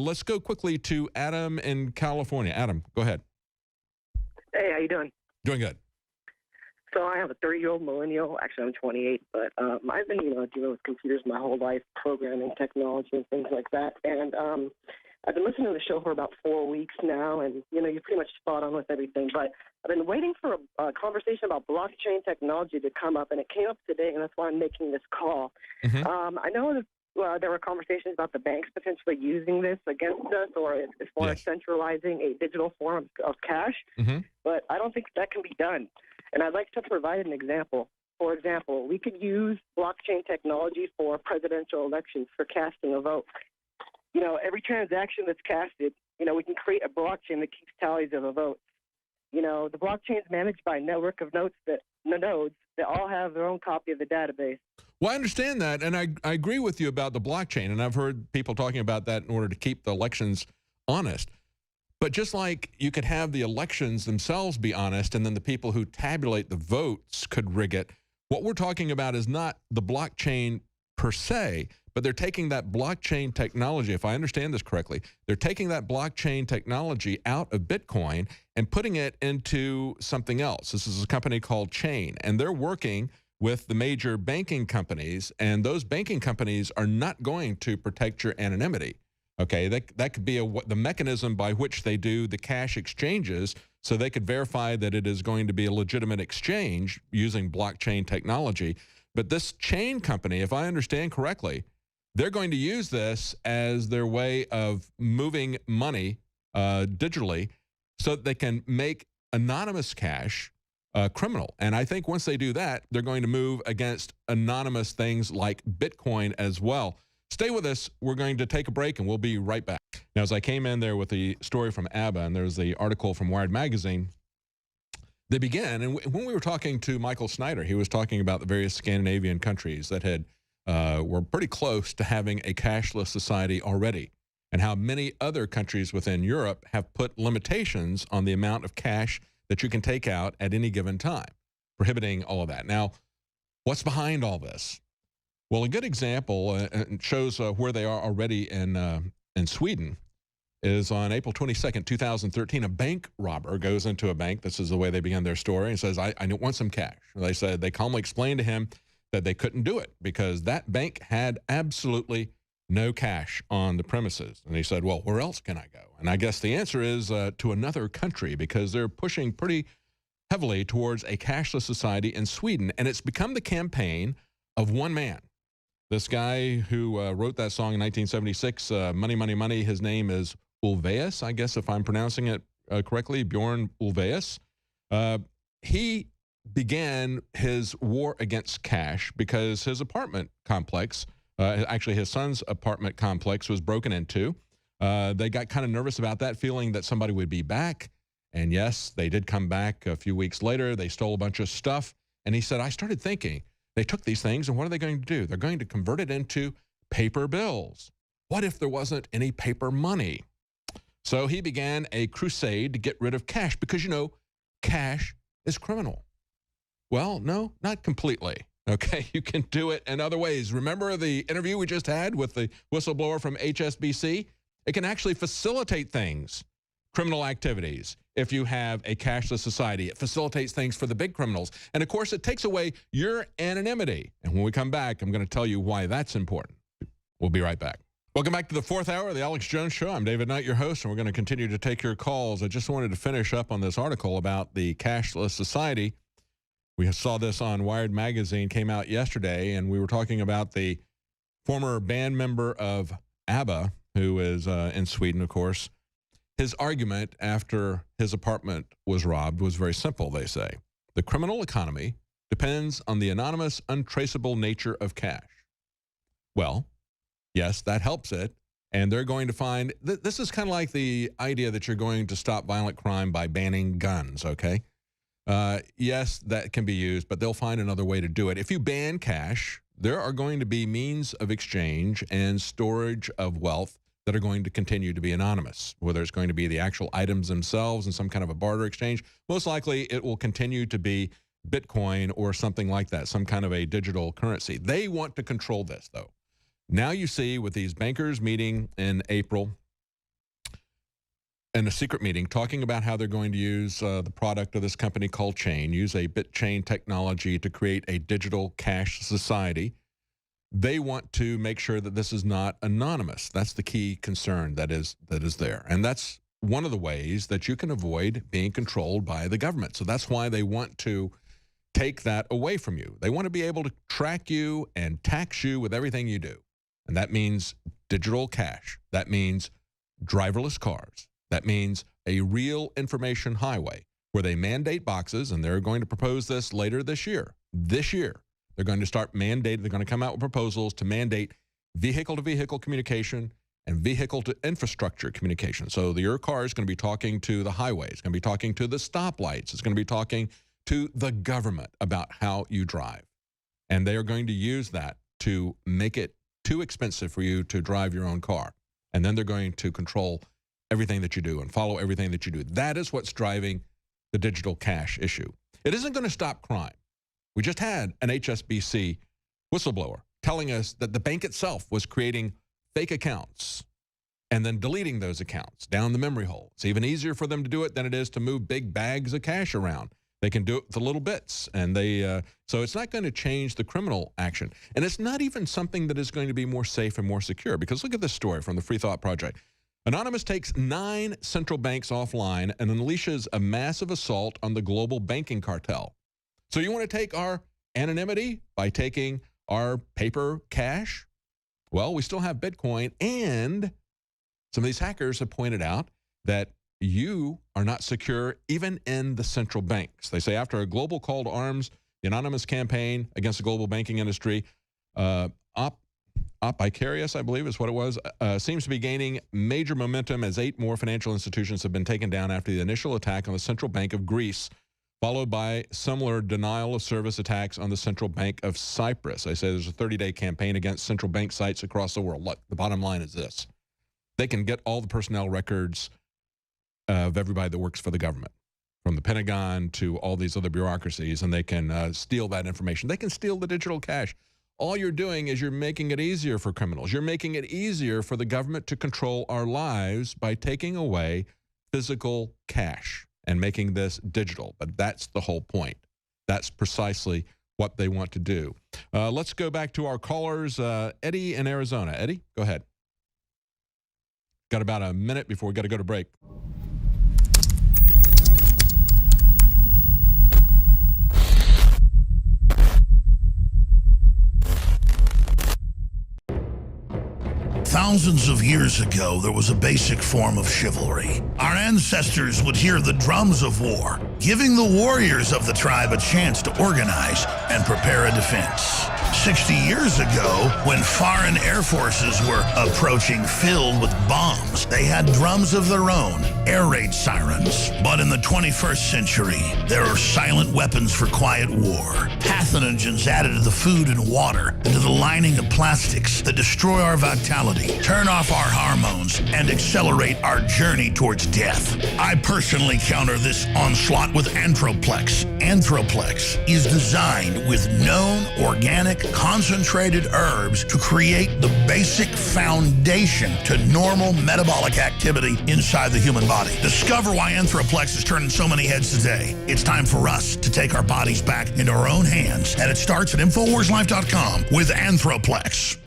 let's go quickly to Adam in California. Adam, go ahead. Hey, how you doing? Doing good. So I have a 30-year-old millennial. Actually, I'm 28, but I've been, dealing with computers my whole life, programming, technology, and things like that. And I've been listening to the show for about 4 weeks now, and, you're pretty much spot on with everything. But I've been waiting for a conversation about blockchain technology to come up, and it came up today, and that's why I'm making this call. I know that there were conversations about the banks potentially using this against us, or as far as centralizing a digital form of cash, but I don't think that can be done. And I'd like to provide an example. For example, we could use blockchain technology for presidential elections for casting a vote. Every transaction that's casted, we can create a blockchain that keeps tallies of a vote. The blockchain is managed by a network of nodes that all have their own copy of the database. Well, I understand that, and I agree with you about the blockchain, and I've heard people talking about that in order to keep the elections honest. But just like you could have the elections themselves be honest, and then the people who tabulate the votes could rig it, what we're talking about is not the blockchain per se, but they're taking that blockchain technology, if I understand this correctly, they're taking that blockchain technology out of Bitcoin and putting it into something else. This is a company called Chain, and they're working with the major banking companies, and those banking companies are not going to protect your anonymity. Okay, that could be the mechanism by which they do the cash exchanges, so they could verify that it is going to be a legitimate exchange using blockchain technology. But this Chain company, if I understand correctly, they're going to use this as their way of moving money digitally so that they can make anonymous cash criminal. And I think once they do that, they're going to move against anonymous things like Bitcoin as well. Stay with us. We're going to take a break, and we'll be right back. Now, as I came in there with the story from ABBA, and there's the article from Wired Magazine, they began, and when we were talking to Michael Snyder, he was talking about the various Scandinavian countries that were pretty close to having a cashless society already, and how many other countries within Europe have put limitations on the amount of cash that you can take out at any given time, prohibiting all of that. Now, what's behind all this? Well, a good example shows where they are already in Sweden is on April 22nd, 2013, a bank robber goes into a bank. This is the way they began their story, and says, I want some cash. They said they calmly explained to him that they couldn't do it because that bank had absolutely no cash on the premises. And he said, well, where else can I go? And I guess the answer is to another country, because they're pushing pretty heavily towards a cashless society in Sweden. And it's become the campaign of one man. This guy who wrote that song in 1976, Money, Money, Money, his name is Ulvaeus, I guess if I'm pronouncing it correctly, Bjorn Ulvaeus. He began his war against cash because his apartment complex, actually his son's apartment complex, was broken into. They got kind of nervous about that, feeling that somebody would be back. And yes, they did come back a few weeks later. They stole a bunch of stuff. And he said, I started thinking, they took these things, and what are they going to do? They're going to convert it into paper bills. What if there wasn't any paper money? So he began a crusade to get rid of cash because, cash is criminal. Well, no, not completely. Okay, you can do it in other ways. Remember the interview we just had with the whistleblower from HSBC? It can actually facilitate things, criminal activities, if you have a cashless society. It facilitates things for the big criminals. And of course, it takes away your anonymity. And when we come back, I'm going to tell you why that's important. We'll be right back. Welcome back to the fourth hour of the Alex Jones Show. I'm David Knight, your host, and we're going to continue to take your calls. I just wanted to finish up on this article about the cashless society. We saw this on Wired Magazine, came out yesterday, and we were talking about the former band member of ABBA, who is in Sweden, of course. His argument after his apartment was robbed was very simple, they say. The criminal economy depends on the anonymous, untraceable nature of cash. Well, yes, that helps it, and they're going to find this is kind of like the idea that you're going to stop violent crime by banning guns, okay? Yes, that can be used, but they'll find another way to do it. If you ban cash, there are going to be means of exchange and storage of wealth that are going to continue to be anonymous, whether it's going to be the actual items themselves in some kind of a barter exchange. Most likely, it will continue to be Bitcoin or something like that, some kind of a digital currency. They want to control this, though. Now you see with these bankers meeting in April, in a secret meeting talking about how they're going to use the product of this company called Chain, use a BitChain technology to create a digital cash society. They want to make sure that this is not anonymous. That's the key concern that is there. And that's one of the ways that you can avoid being controlled by the government. So that's why they want to take that away from you. They want to be able to track you and tax you with everything you do. And that means digital cash. That means driverless cars. That means a real information highway where they mandate boxes, and they're going to propose this later this year. This year, they're going to start mandating, they're going to come out with proposals to mandate vehicle-to-vehicle communication and vehicle-to-infrastructure communication. So your car is going to be talking to the highway. It's going to be talking to the stoplights. It's going to be talking to the government about how you drive. And they are going to use that to make it too expensive for you to drive your own car. And then they're going to control everything that you do and follow everything that you do. That is what's driving the digital cash issue. It isn't going to stop crime. We just had an HSBC whistleblower telling us that the bank itself was creating fake accounts and then deleting those accounts down the memory hole. It's even easier for them to do it than it is to move big bags of cash around. They can do it with little bits, and so it's not going to change the criminal action. And it's not even something that is going to be more safe and more secure, because look at this story from the Free Thought Project. Anonymous takes 9 central banks offline and unleashes a massive assault on the global banking cartel. So you want to take our anonymity by taking our paper cash? Well, we still have Bitcoin, and some of these hackers have pointed out that you are not secure even in the central banks. They say after a global call to arms, the anonymous campaign against the global banking industry, Vicarious, I believe is what it was, seems to be gaining major momentum as 8 more financial institutions have been taken down after the initial attack on the Central Bank of Greece, followed by similar denial of service attacks on the Central Bank of Cyprus. They say there's a 30-day campaign against central bank sites across the world. Look, the bottom line is this. They can get all the personnel records of everybody that works for the government, from the Pentagon to all these other bureaucracies, and they can steal that information. They can steal the digital cash. All you're doing is you're making it easier for criminals. You're making it easier for the government to control our lives by taking away physical cash and making this digital. But that's the whole point. That's precisely what they want to do. Let's go back to our callers. Eddie in Arizona. Eddie, go ahead. Got about a minute before we got to go to break. Thousands of years ago, there was a basic form of chivalry. Our ancestors would hear the drums of war, giving the warriors of the tribe a chance to organize and prepare a defense. 60 years ago, when foreign air forces were approaching filled with bombs, they had drums of their own, air raid sirens. But in the 21st century, there are silent weapons for quiet war. Pathogens added to the food and water and to the lining of plastics that destroy our vitality, turn off our hormones, and accelerate our journey towards death. I personally counter this onslaught with Anthroplex. Anthroplex is designed with known organic concentrated herbs to create the basic foundation to normal metabolic activity inside the human body. Discover why Anthroplex is turning so many heads today. It's time for us to take our bodies back into our own hands, and it starts at InfoWarsLife.com with Anthroplex.